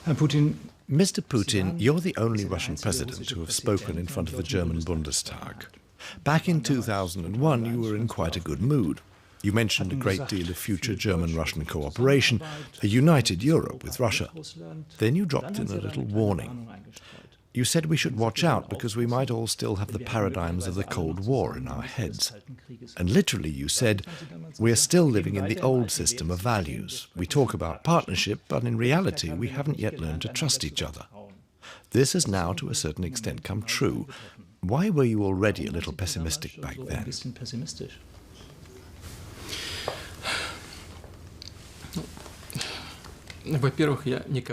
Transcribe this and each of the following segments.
Mr. Putin, you're the only Russian president to have spoken in front of the German Bundestag. Back in 2001, you were in quite a good mood. You mentioned a great deal of future German-Russian cooperation, a united Europe with Russia. Then you dropped in a little warning. You said we should watch out because we might all still have the paradigms of the Cold War in our heads. And literally you said, we are still living in the old system of values. We talk about partnership, but in reality we haven't yet learned to trust each other. This has now to a certain extent come true. Why were you already a little pessimistic back then?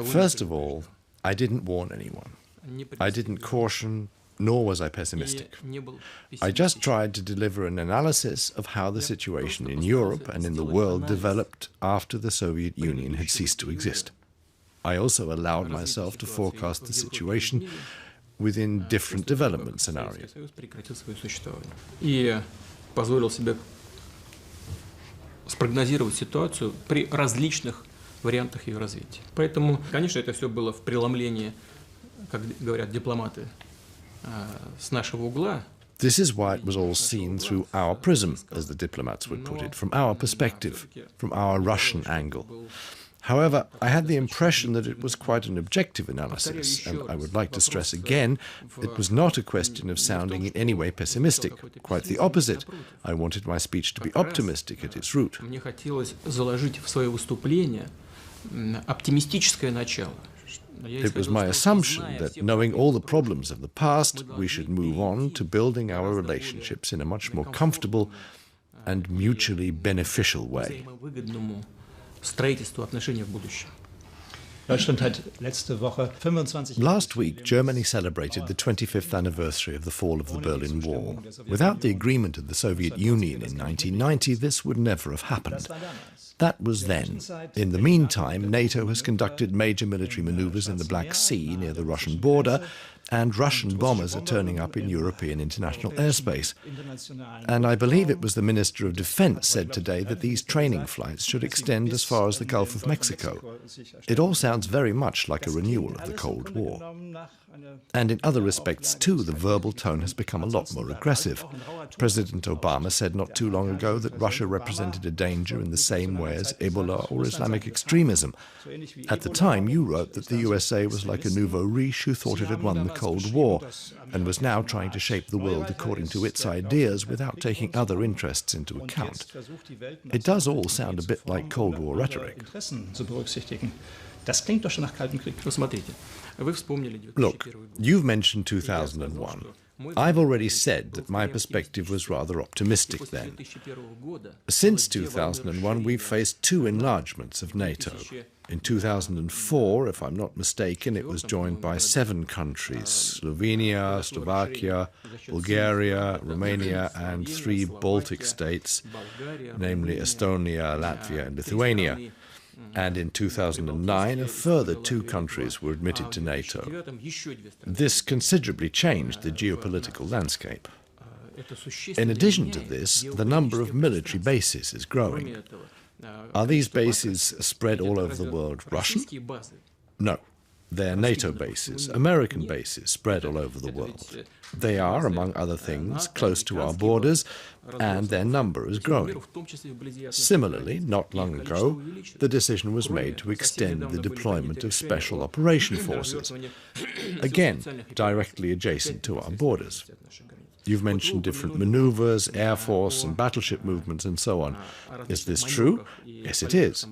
First of all, I didn't warn anyone. I didn't caution, nor was I pessimistic. I just tried to deliver an analysis of how the situation in Europe and in the world developed after the Soviet Union had ceased to exist. I also allowed myself to forecast the situation within different development scenarios. Спрогнозировать ситуацию при различных вариантах ее развития. Поэтому, конечно, это все было в преломлении, как говорят дипломаты, с нашего угла. This is why it was all seen through our prism, as the diplomats would put it, from our perspective, from our Russian angle. However, I had the impression that it was quite an objective analysis, and I would like to stress again, it was not a question of sounding in any way pessimistic. Quite the opposite. I wanted my speech to be optimistic at its root. Мне хотелось заложить в свое выступление оптимистическое начало. It was my assumption that, knowing all the problems of the past, we should move on to building our relationships in a much more comfortable and mutually beneficial way. Строительству отношений в будущем. Last week, Germany celebrated the 25th anniversary of the fall of the Berlin Wall. Without the agreement of the Soviet Union in 1990, this would never have happened. That was then. In the meantime, NATO has conducted major military maneuvers in the Black Sea near the Russian border, and Russian bombers are turning up in European international airspace. And I believe it was the Minister of Defense said today that these training flights should extend as far as the Gulf of Mexico. It all sounds very much like a renewal of the Cold War. And in other respects, too, the verbal tone has become a lot more aggressive. President Obama said not too long ago that Russia represented a danger in the same way as Ebola or Islamic extremism. At the time, you wrote that the USA was like a nouveau riche who thought it had won the Cold War and was now trying to shape the world according to its ideas without taking other interests into account. It does all sound a bit like Cold War rhetoric. Look, you've mentioned 2001. I've already said that my perspective was rather optimistic then. Since 2001, we've faced two enlargements of NATO. In 2004, if I'm not mistaken, it was joined by 7 countries: Slovenia, Slovakia, Bulgaria, Romania, and 3 Baltic states, namely Estonia, Latvia, and Lithuania. And in 2009, a further 2 countries were admitted to NATO. This considerably changed the geopolitical landscape. In addition to this, the number of military bases is growing. Are these bases spread all over the world Russian? No. They're NATO bases, American bases spread all over the world. They are, among other things, close to our borders, and their number is growing. Similarly, not long ago, the decision was made to extend the deployment of special operation forces, again, directly adjacent to our borders. You've mentioned different maneuvers, air force and battleship movements and so on. Is this true? Yes, it is.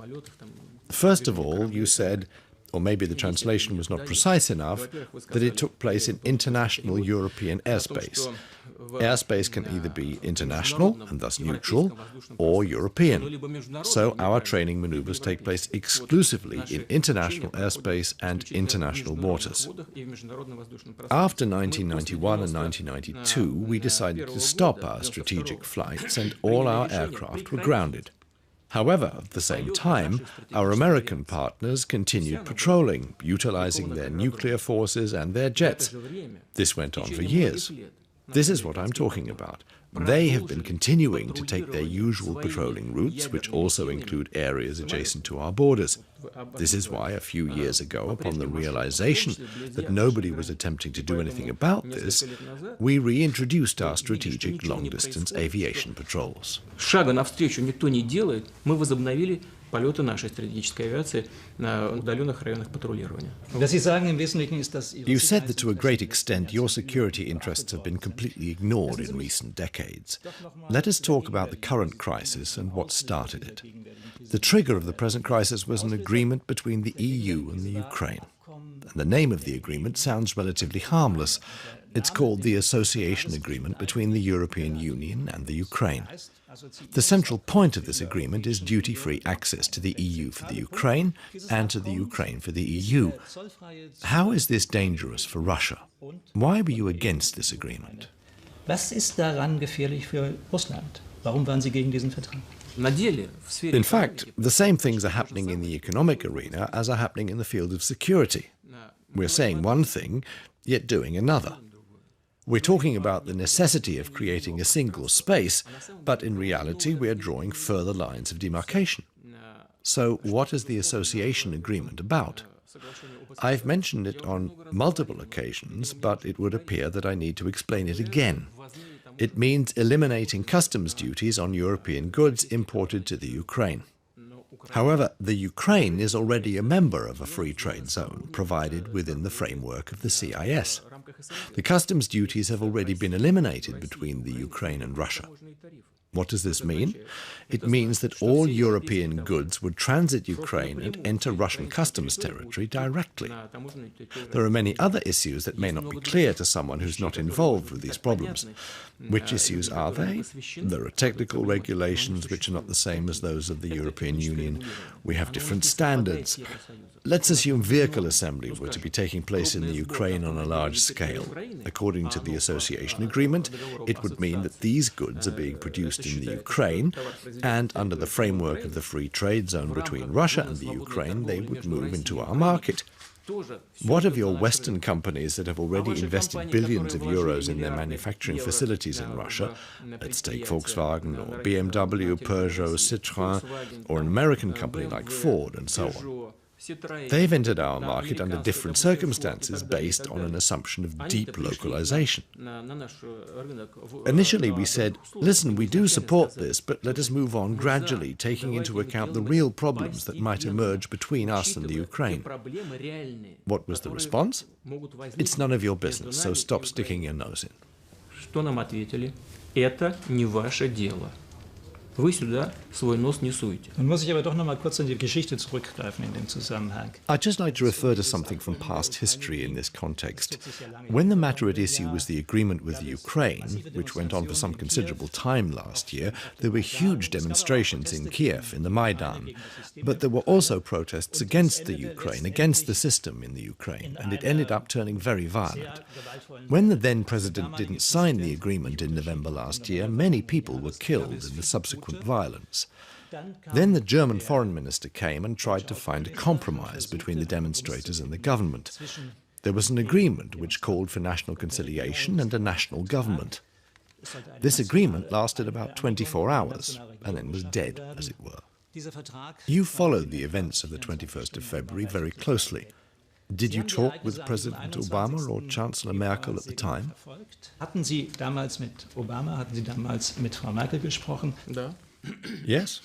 First of all, you said, or maybe the translation was not precise enough, that it took place in international European airspace. Airspace can either be international, and thus neutral, or European. So our training maneuvers take place exclusively in international airspace and international waters. After 1991 and 1992, we decided to stop our strategic flights, and all our aircraft were grounded. However, at the same time, our American partners continued patrolling, utilizing their nuclear forces and their jets. This went on for years. This is what I'm talking about. They have been continuing to take their usual patrolling routes, which also include areas adjacent to our borders. This is why a few years ago, upon the realization that nobody was attempting to do anything about this, we reintroduced our strategic long-distance aviation patrols. Шага навстречу никто не делает, мы возобновили полеты нашей стратегической авиации на удаленных районах патрулирования. You said that to a great extent your security interests have been completely ignored in recent decades. Let us talk about the current crisis and what started it. The trigger of the present crisis was an agreement between the EU and the Ukraine. And the name of the agreement sounds relatively harmless. It's called the Association Agreement between the European Union and the Ukraine. The central point of this agreement is duty-free access to the EU for the Ukraine and to the Ukraine for the EU. How is this dangerous for Russia? Why were you against this agreement? Was ist daran gefährlich für Russland? Warum waren Sie gegen diesen Vertrag? In fact, the same things are happening in the economic arena as are happening in the field of security. We're saying one thing, yet doing another. We're talking about the necessity of creating a single space, but in reality we are drawing further lines of demarcation. So what is the association agreement about? I've mentioned it on multiple occasions, but it would appear that I need to explain it again. It means eliminating customs duties on European goods imported to the Ukraine. However, the Ukraine is already a member of a free trade zone provided within the framework of the CIS. The customs duties have already been eliminated between the Ukraine and Russia. What does this mean? It means that all European goods would transit Ukraine and enter Russian customs territory directly. There are many other issues that may not be clear to someone who's not involved with these problems. Which issues are they? There are technical regulations which are not the same as those of the European Union. We have different standards. Let's assume vehicle assembly were to be taking place in the Ukraine on a large scale. According to the association agreement, it would mean that these goods are being produced in the Ukraine, and under the framework of the free trade zone between Russia and the Ukraine, they would move into our market. What of your Western companies that have already invested billions of euros in their manufacturing facilities in Russia? Let's take Volkswagen or BMW, Peugeot, Citroën, or an American company like Ford, and so on. They've entered our market under different circumstances based on an assumption of deep localization. Initially we said, listen, we do support this, but let us move on gradually, taking into account the real problems that might emerge between us and the Ukraine. What was the response? It's none of your business, so stop sticking your nose in. Что нам ответили? Это не ваше дело. Вы сюда свой нос не суете. Nun muss ich aber doch noch mal kurz in die Geschichte zurückgreifen in dem Zusammenhang. I'd just like to refer to something from past history in this context. When the matter at issue was the agreement with the Ukraine, which went on for some considerable time last year, there were huge demonstrations in Kiev, in the Maidan. But there were also protests against the Ukraine, against the system in the Ukraine, and it ended up turning very violent. When the then president didn't sign the agreement in November last year, many people were killed in the subsequent violence. Then the German foreign minister came and tried to find a compromise between the demonstrators and the government. There was an agreement which called for national conciliation and a national government. This agreement lasted about 24 hours and then was dead, as it were. You followed the events of the 21st of February very closely. Did you talk with President Obama or Chancellor Merkel at the time? Hatten Sie damals mit Obama, hatten Sie damals mit Frau Merkel gesprochen? Yes.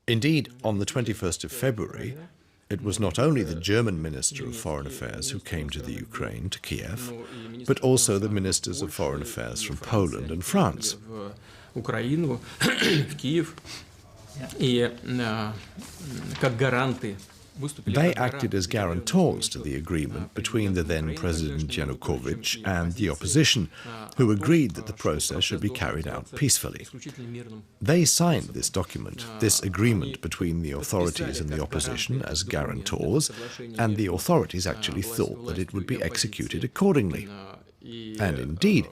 Indeed, on the 21st of February, it was not only the German Minister of Foreign Affairs who came to the Ukraine, to Kiev, but also the Ministers of Foreign Affairs from Poland and France. Украину, в Киев, и как гаранты. They acted as guarantors to the agreement between the then President Yanukovych and the opposition, who agreed that the process should be carried out peacefully. They signed this document, this agreement between the authorities and the opposition as guarantors, and the authorities actually thought that it would be executed accordingly. And indeed,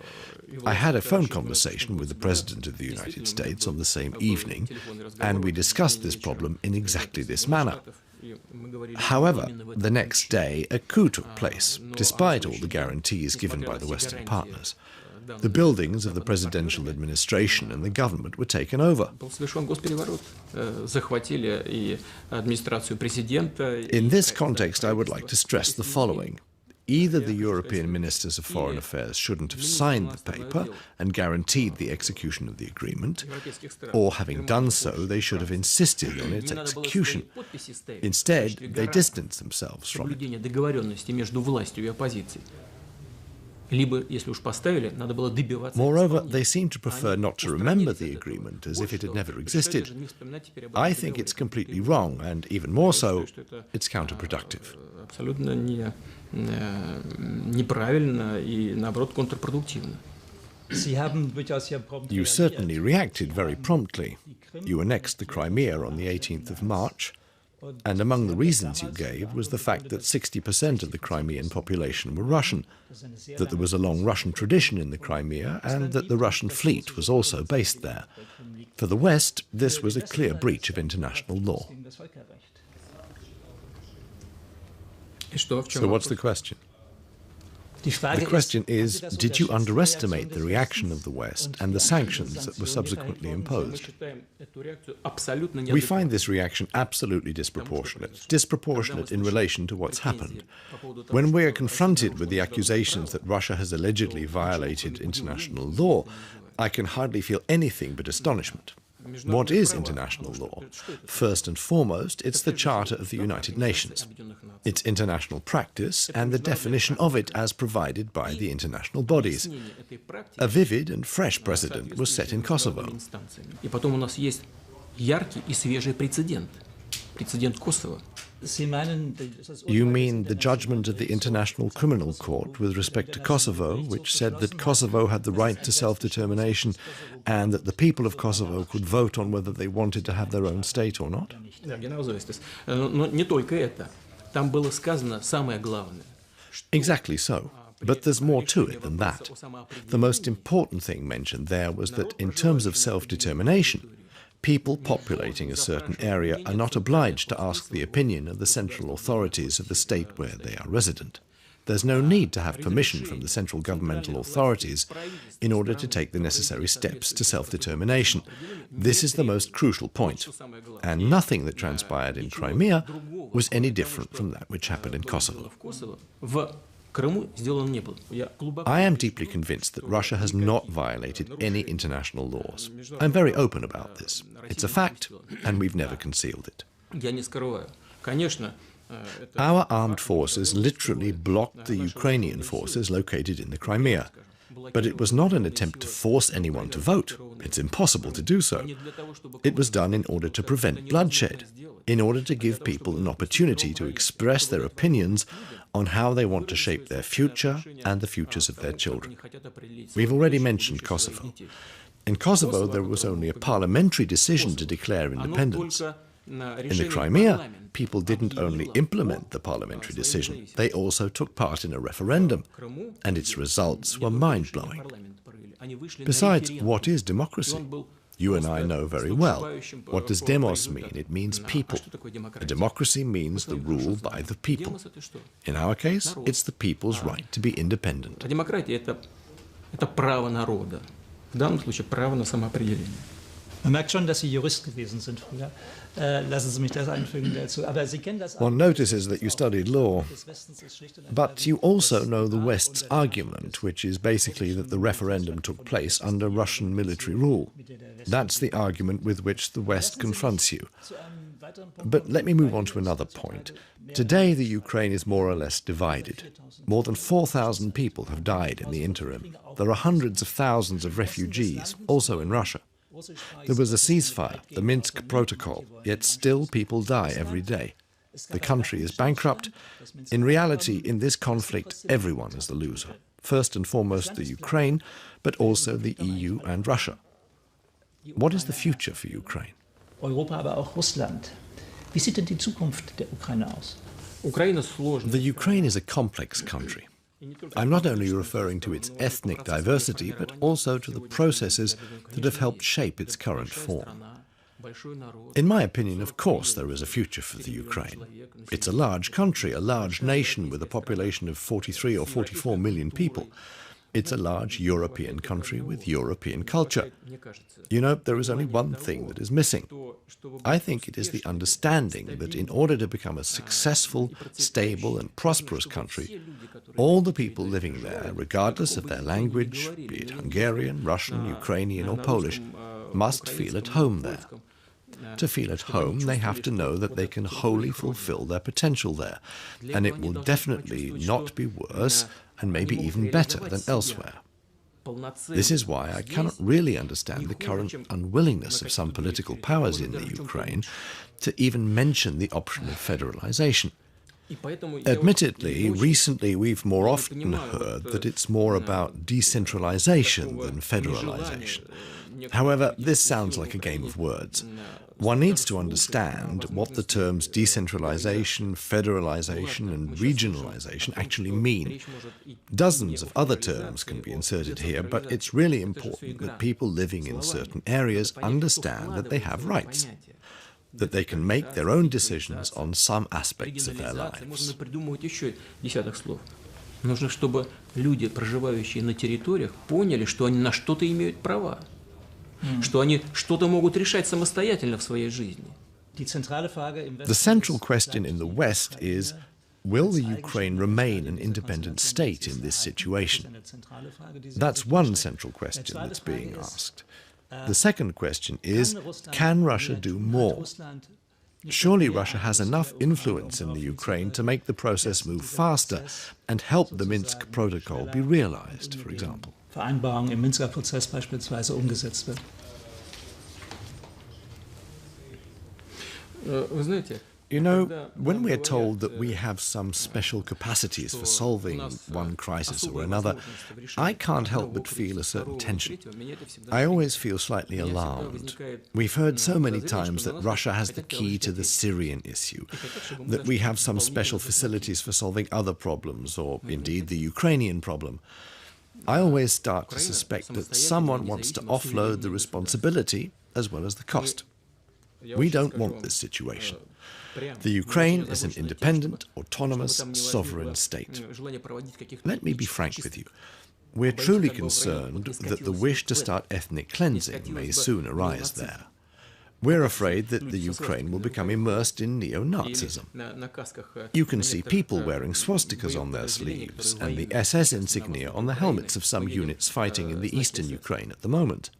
I had a phone conversation with the President of the United States on the same evening, and we discussed this problem in exactly this manner. However, the next day, a coup took place, despite all the guarantees given by the Western partners. The buildings of the presidential administration and the government were taken over. In this context, I would like to stress the following. Either the European ministers of foreign affairs shouldn't have signed the paper and guaranteed the execution of the agreement, or having done so, they should have insisted on its execution. Instead, they distanced themselves from it. Moreover, they seem to prefer not to remember the agreement as if it had never existed. I think it's completely wrong, and even more so, it's counterproductive. You certainly reacted very promptly. You annexed the Crimea on the 18th of March, and among the reasons you gave was the fact that 60% of the Crimean population were Russian, that there was a long Russian tradition in the Crimea, and that the Russian fleet was also based there. For the West, this was a clear breach of international law. So what's the question? The question is, did you underestimate the reaction of the West and the sanctions that were subsequently imposed? We find this reaction absolutely disproportionate in relation to what's happened. When we are confronted with the accusations that Russia has allegedly violated international law, I can hardly feel anything but astonishment. What is international law? First and foremost, it's the Charter of the United Nations. It's international practice and the definition of it as provided by the international bodies. A vivid and fresh precedent was set in Kosovo. You mean the judgment of the International Criminal Court with respect to Kosovo, which said that Kosovo had the right to self-determination and that the people of Kosovo could vote on whether they wanted to have their own state or not? Exactly so. But there's more to it than that. The most important thing mentioned there was that in terms of self-determination, people populating a certain area are not obliged to ask the opinion of the central authorities of the state where they are resident. There's no need to have permission from the central governmental authorities in order to take the necessary steps to self-determination. This is the most crucial point, and nothing that transpired in Crimea was any different from that which happened in Kosovo. I am deeply convinced that Russia has not violated any international laws. I'm very open about this. It's a fact, and we've never concealed it. Our armed forces literally blocked the Ukrainian forces located in the Crimea. But it was not an attempt to force anyone to vote. It's impossible to do so. It was done in order to prevent bloodshed, in order to give people an opportunity to express their opinions on how they want to shape their future and the futures of their children. We've already mentioned Kosovo. In Kosovo, there was only a parliamentary decision to declare independence. In the Crimea, people didn't only implement the parliamentary decision, they also took part in a referendum, and its results were mind-blowing. Besides, what is democracy? You and I know very well. What does demos mean? It means people. A democracy means the rule by the people. In our case, it's the people's right to be independent. Man merkt schon, dass Sie Jurist gewesen sind früher. Lassen Sie mich das einfügen dazu. Aber Sie kennen das. One notices that you studied law, but you also know the West's argument, which is basically that the referendum took place under Russian military rule. That's the argument with which the West confronts you. But let me move on to another point. Today, the Ukraine is more or less divided. More than 4,000 people have died in the interim. There are hundreds of thousands of refugees, also in Russia. There was a ceasefire, the Minsk Protocol, yet still people die every day. The country is bankrupt. In reality, in this conflict, everyone is the loser. First and foremost the Ukraine, but also the EU and Russia. What is the future for Ukraine? Europa, aber auch Russland. Wie sieht denn die Zukunft der Ukraine aus? The Ukraine is a complex country. I'm not only referring to its ethnic diversity, but also to the processes that have helped shape its current form. In my opinion, of course, there is a future for the Ukraine. It's a large country, a large nation with a population of 43 or 44 million people. It's a large European country with European culture. You know, there is only one thing that is missing. I think it is the understanding that in order to become a successful, stable and prosperous country, all the people living there, regardless of their language, be it Hungarian, Russian, Ukrainian or Polish, must feel at home there. To feel at home, they have to know that they can wholly fulfill their potential there, and it will definitely not be worse and maybe even better than elsewhere. This is why I cannot really understand the current unwillingness of some political powers in the Ukraine to even mention the option of federalization. Admittedly, recently we've more often heard that it's more about decentralization than federalization. However, this sounds like a game of words. One needs to understand what the terms decentralization, federalization and regionalization actually mean. Dozens of other terms can be inserted here, but it's really important that people living in certain areas understand that they have rights, that they can make their own decisions on some aspects of their lives. Нужно, чтобы люди, проживающие на территориях, поняли, что они на что-то имеют права, что они что-то могут решать самостоятельно в своей жизни. The central question in the West is, will the Ukraine remain an independent state in this situation? That's one central question that's being asked. The second question is, can Russia do more? Surely Russia has enough influence in the Ukraine to make the process move faster and help the Minsk Protocol be realized, for example. Vereinbarung im Minsker Prozess beispielsweise umgesetzt wird. You know, when we are told that we have some special capacities for solving one crisis or another, I can't help but feel a certain tension. I always feel slightly alarmed. We've heard so many times that Russia has the key to the Syrian issue, that we have some special facilities for solving other problems, or indeed the Ukrainian problem. I always start to suspect that someone wants to offload the responsibility as well as the cost. We don't want this situation. The Ukraine is an independent, autonomous, sovereign state. Let me be frank with you. We're truly concerned that the wish to start ethnic cleansing may soon arise there. We're afraid that the Ukraine will become immersed in neo-Nazism. You can see people wearing swastikas on their sleeves and the SS insignia on the helmets of some units fighting in the eastern Ukraine at the moment.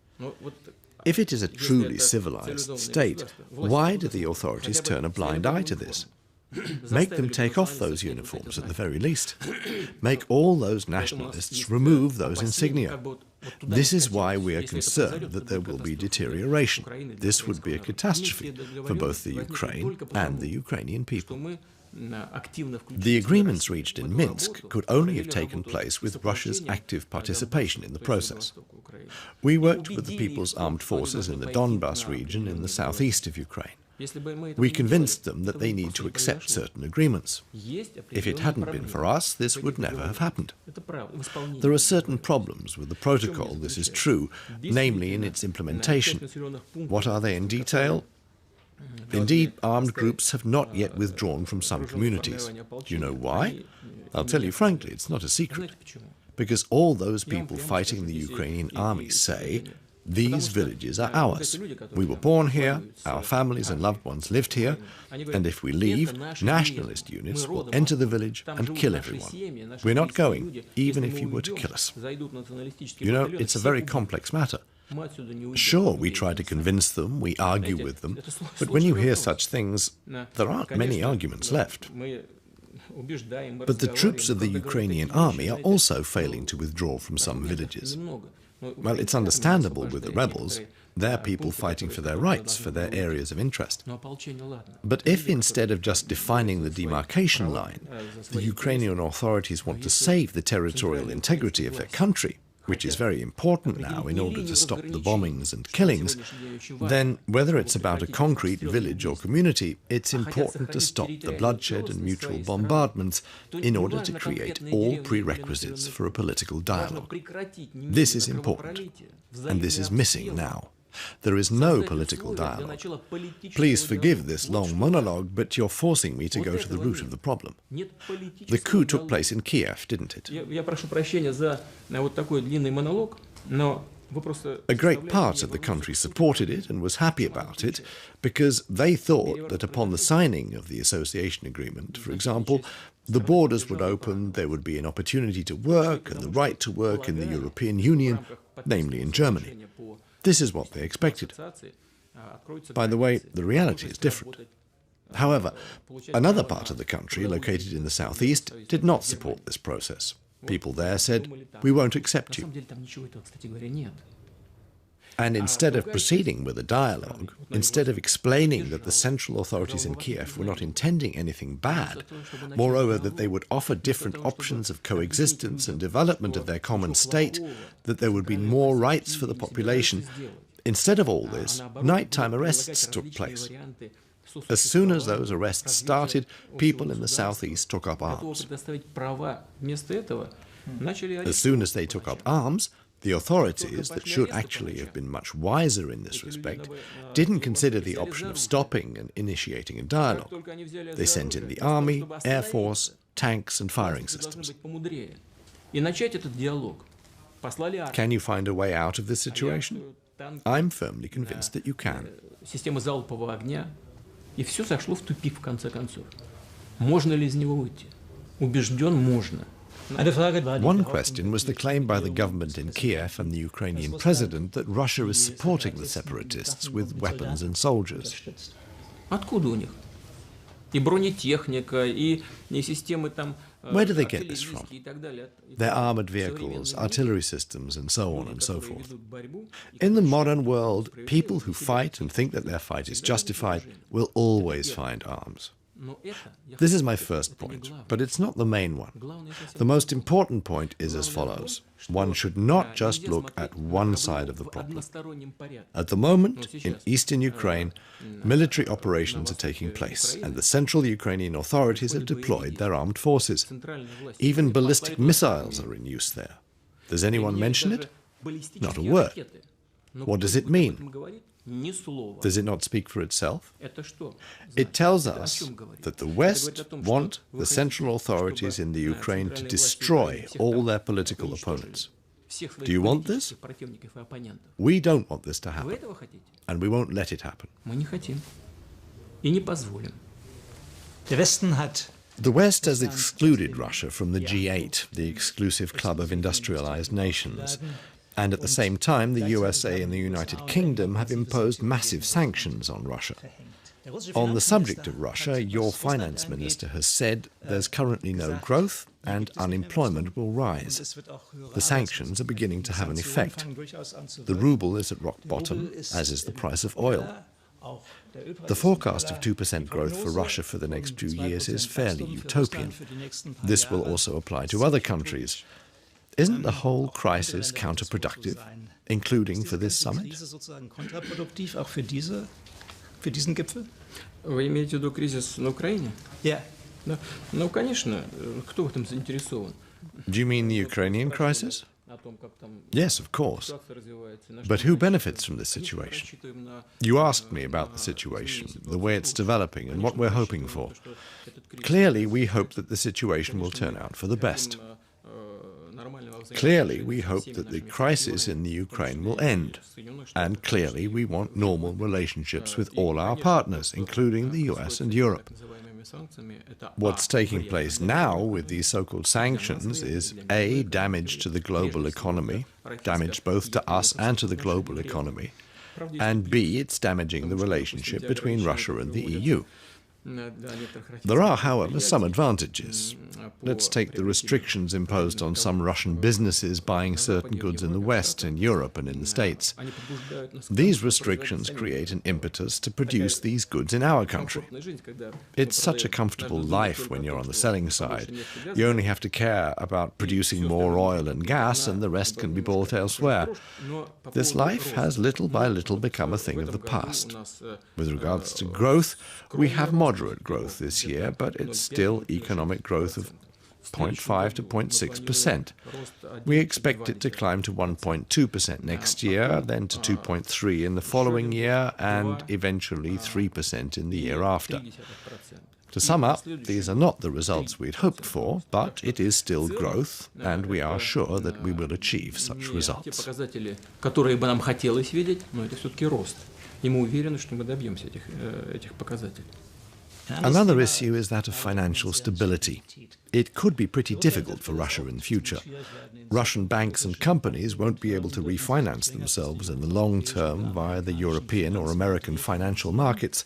If it is a truly civilized state, why do the authorities turn a blind eye to this? Make them take off those uniforms at the very least. Make all those nationalists remove those insignia. This is why we are concerned that there will be deterioration. This would be a catastrophe for both the Ukraine and the Ukrainian people. The agreements reached in Minsk could only have taken place with Russia's active participation in the process. We worked with the People's Armed Forces in the Donbas region in the southeast of Ukraine. We convinced them that they need to accept certain agreements. If it hadn't been for us, this would never have happened. There are certain problems with the protocol, this is true, namely in its implementation. What are they in detail? Indeed, armed groups have not yet withdrawn from some communities. Do you know why? I'll tell you frankly, it's not a secret. Because all those people fighting the Ukrainian army say, these villages are ours. We were born here, our families and loved ones lived here, and if we leave, nationalist units will enter the village and kill everyone. We're not going, even if you were to kill us. You know, it's a very complex matter. Sure, we try to convince them, we argue with them, but when you hear such things, there aren't many arguments left. But the troops of the Ukrainian army are also failing to withdraw from some villages. Well, it's understandable with the rebels. They're people fighting for their rights, for their areas of interest. But if instead of just defining the demarcation line, the Ukrainian authorities want to save the territorial integrity of their country, which is very important now in order to stop the bombings and killings, then whether it's about a concrete village or community, it's important to stop the bloodshed and mutual bombardments in order to create all prerequisites for a political dialogue. This is important, and this is missing now. There is no political dialogue. Please forgive this long monologue, but you're forcing me to go to the root of the problem. The coup took place in Kiev, didn't it? A great part of the country supported it and was happy about it because they thought that upon the signing of the association agreement, for example, the borders would open, there would be an opportunity to work and the right to work in the European Union, namely in Germany. This is what they expected. By the way, the reality is different. However, another part of the country, located in the southeast, did not support this process. People there said, "We won't accept you." And instead of proceeding with a dialogue, instead of explaining that the central authorities in Kiev were not intending anything bad, moreover that they would offer different options of coexistence and development of their common state, that there would be more rights for the population, instead of all this, nighttime arrests took place. As soon as those arrests started, people in the southeast took up arms. As soon as they took up arms, the authorities, that should actually have been much wiser in this respect, didn't consider the option of stopping and initiating a dialogue. They sent in the army, air force, tanks and firing systems. Can you find a way out of this situation? I'm firmly convinced that you can. И все зашло в тупик в конце концов. Можно ли из него выйти? Убежден, можно. One question was the claim by the government in Kiev and the Ukrainian president that Russia is supporting the separatists with weapons and soldiers. Откуда у них? И бронетехника, и системы там. Where do they get this from? Their armored vehicles, artillery systems, and so on and so forth. In the modern world, people who fight and think that their fight is justified will always find arms. This is my first point, but it's not the main one. The most important point is as follows. One should not just look at one side of the problem. At the moment, in eastern Ukraine, military operations are taking place, and the central Ukrainian authorities have deployed their armed forces. Even ballistic missiles are in use there. Does anyone mention it? Not a word. What does it mean? Does it not speak for itself? It tells us that the West want the central authorities in the Ukraine to destroy all their political opponents. Do you want this? We don't want this to happen, and we won't let it happen. The West has excluded Russia from the G8, the exclusive club of industrialized nations. And at the same time, the USA and the United Kingdom have imposed massive sanctions on Russia. On the subject of Russia, your finance minister has said there's currently no growth and unemployment will rise. The sanctions are beginning to have an effect. The ruble is at rock bottom, as is the price of oil. The forecast of 2% growth for Russia for the next 2 years is fairly utopian. This will also apply to other countries. Isn't the whole crisis counterproductive, including for this summit? Вы имеете в виду кризис на Украине? Ну, конечно, кто в этом заинтересован? Do you mean the Ukrainian crisis? Yes, of course. But who benefits from this situation? You asked me about the situation, the way it's developing, and what we're hoping for. Clearly, we hope that the situation will turn out for the best. Clearly, we hope that the crisis in the Ukraine will end. And clearly, we want normal relationships with all our partners, including the US and Europe. What's taking place now with these so-called sanctions is A, damage to the global economy, damage both to us and to the global economy, and B, it's damaging the relationship between Russia and the EU. There are, however, some advantages. Let's take the restrictions imposed on some Russian businesses buying certain goods in the West, in Europe and in the States. These restrictions create an impetus to produce these goods in our country. It's such a comfortable life when you're on the selling side. You only have to care about producing more oil and gas, and the rest can be bought elsewhere. This life has little by little become a thing of the past. With regards to growth, we have moderate growth this year, but it's still economic growth of 0.5 to 0.6%. We expect it to climb to 1.2% next year, then to 2.3% in the following year, and eventually 3% in the year after. To sum up, these are not the results we'd hoped for, but it is still growth, and we are sure that we will achieve such results. Another issue is that of financial stability. It could be pretty difficult for Russia in the future. Russian banks and companies won't be able to refinance themselves in the long term via the European or American financial markets.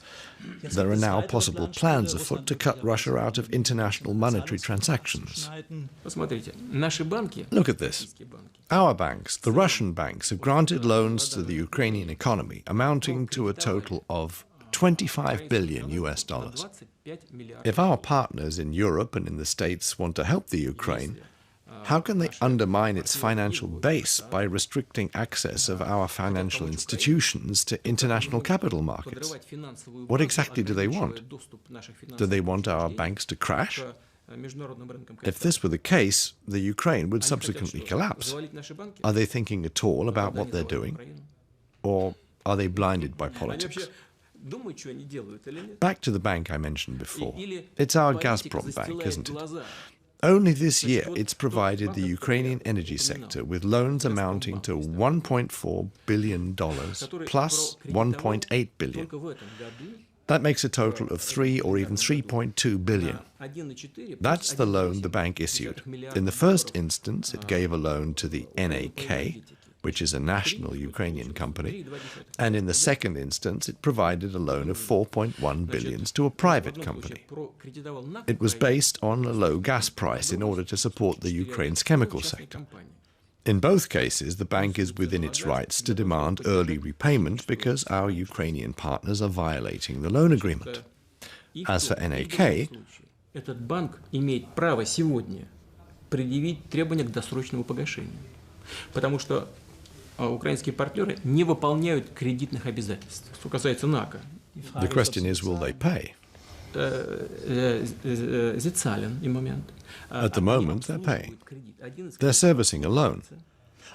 There are now possible plans afoot to cut Russia out of international monetary transactions. Look at this. Our banks, the Russian banks, have granted loans to the Ukrainian economy amounting to a total of $25 billion US. If our partners in Europe and in the States want to help the Ukraine, how can they undermine its financial base by restricting access of our financial institutions to international capital markets? What exactly do they want? Do they want our banks to crash? If this were the case, the Ukraine would subsequently collapse. Are they thinking at all about what they're doing? Or are they blinded by politics? Back to the bank I mentioned before. It's our Gazprom bank, isn't it? Only this year it's provided the Ukrainian energy sector with loans amounting to $1.4 billion plus $1.8 billion. That makes a total of 3 or even 3.2 billion. That's the loan the bank issued. In the first instance, it gave a loan to the NAK, which is a national Ukrainian company, and in the second instance it provided a loan of 4.1 billion to a private company. It was based on a low gas price in order to support the Ukraine's chemical sector. In both cases, the bank is within its rights to demand early repayment because our Ukrainian partners are violating the loan agreement. As for NAK, этот банк имеет право сегодня предъявить требования к досрочному погашению, потому что украинские партнеры не выполняют кредитных обязательств. Что касается НАКа. The question is, will they pay? Sie zahlen im Moment. At the moment, they're paying. They're servicing a loan.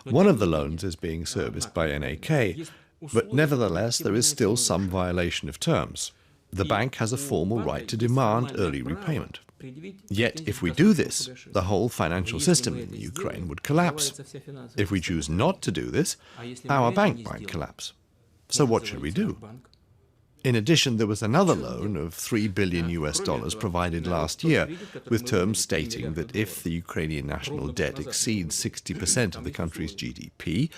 One of the loans is being serviced by NAK, but nevertheless there is still some violation of terms. The bank has a formal right to demand early repayment. Yet, if we do this, the whole financial system in Ukraine would collapse. If we choose not to do this, our bank might collapse. So what should we do? In addition, there was another loan of $3 billion provided last year, with terms stating that if the Ukrainian national debt exceeds 60% of the country's GDP,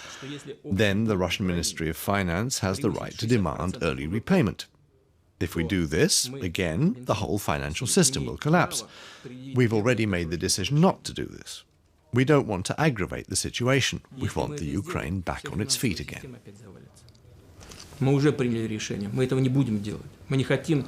then the Russian Ministry of Finance has the right to demand early repayment. If we do this, again, the whole financial system will collapse. We've already made the decision not to do this. We don't want to aggravate the situation. We want the Ukraine back on its feet again. Мы уже приняли решение. Мы этого не будем делать. Мы не хотим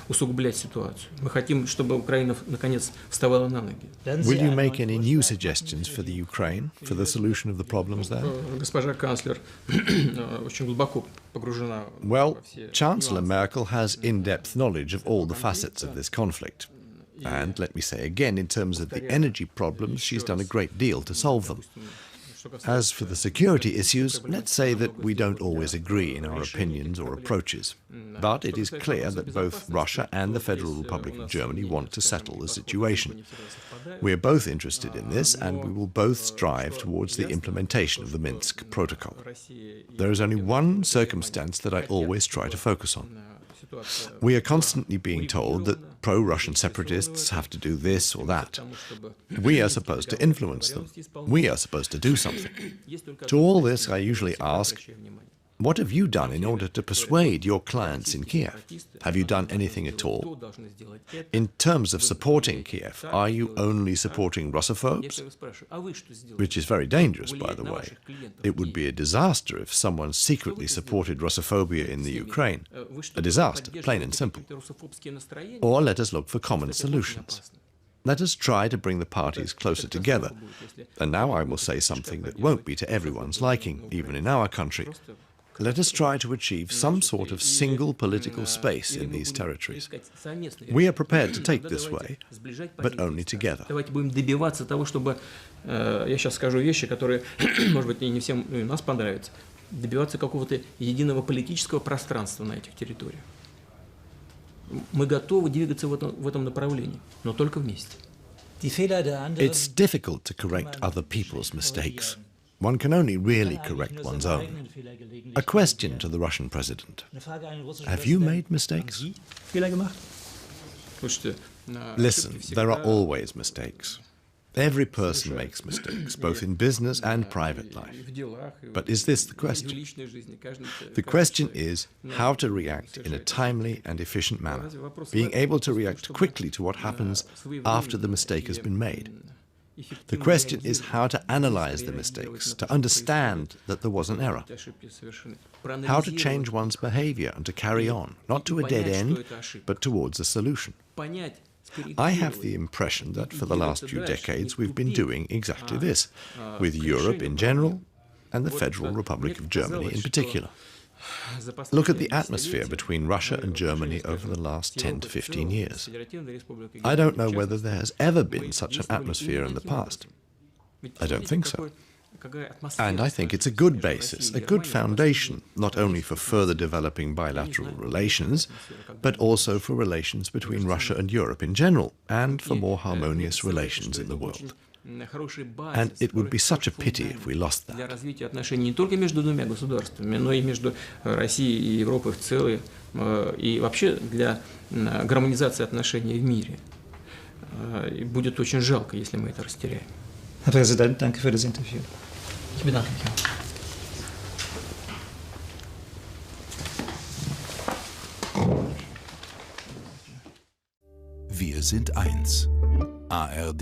усугублять ситуацию. Мы хотим, чтобы Украина наконец вставала на ноги. Will you make any new suggestions for the Ukraine, for the solution of the problems there? Госпожа канцлер очень глубоко погружена. Well, Chancellor Merkel has in-depth knowledge of all the facets of this conflict. And let me say again, in terms of the energy problems, she's done a great deal to solve them. As for the security issues, let's say that we don't always agree in our opinions or approaches. But it is clear that both Russia and the Federal Republic of Germany want to settle the situation. We are both interested in this, and we will both strive towards the implementation of the Minsk Protocol. There is only one circumstance that I always try to focus on. We are constantly being told that pro-Russian separatists have to do this or that. We are supposed to influence them. We are supposed to do something. To all this, I usually ask, what have you done in order to persuade your clients in Kiev? Have you done anything at all? In terms of supporting Kiev, are you only supporting Russophobes? Which is very dangerous, by the way. It would be a disaster if someone secretly supported Russophobia in the Ukraine. A disaster, plain and simple. Or let us look for common solutions. Let us try to bring the parties closer together. And now I will say something that won't be to everyone's liking, even in our country. Let us try to achieve some sort of single political space in these territories. We are prepared to take this way, but only together. Давайте будем добиваться того, чтобы, я сейчас скажу вещи, которые, может быть, не всем нас понравятся, добиваться какого-то единого политического пространства на этих территориях. Мы готовы двигаться в этом направлении, но только вместе. It's difficult to correct other people's mistakes. One can only really correct one's own. A question to the Russian president. Have you made mistakes? Listen, there are always mistakes. Every person makes mistakes, both in business and private life. But is this the question? The question is how to react in a timely and efficient manner, being able to react quickly to what happens after the mistake has been made. The question is how to analyze the mistakes, to understand that there was an error. How to change one's behavior and to carry on, not to a dead end, but towards a solution. I have the impression that for the last few decades we've been doing exactly this, with Europe in general and the Federal Republic of Germany in particular. Look at the atmosphere between Russia and Germany over the last 10 to 15 years. I don't know whether there has ever been such an atmosphere in the past. I don't think so. And I think it's a good basis, a good foundation, not only for further developing bilateral relations, but also for relations between Russia and Europe in general, and for more harmonious relations in the world. And it would be such a pity if we lost that. Для развития отношений не только между двумя государствами, но и между Россией и Европой в целом, и вообще для гармонизации отношений в мире. И будет очень жалко, если мы это растеряем. Herr Präsident, danke für das Interview. Ich bedanke mich. Wir sind eins. ARD.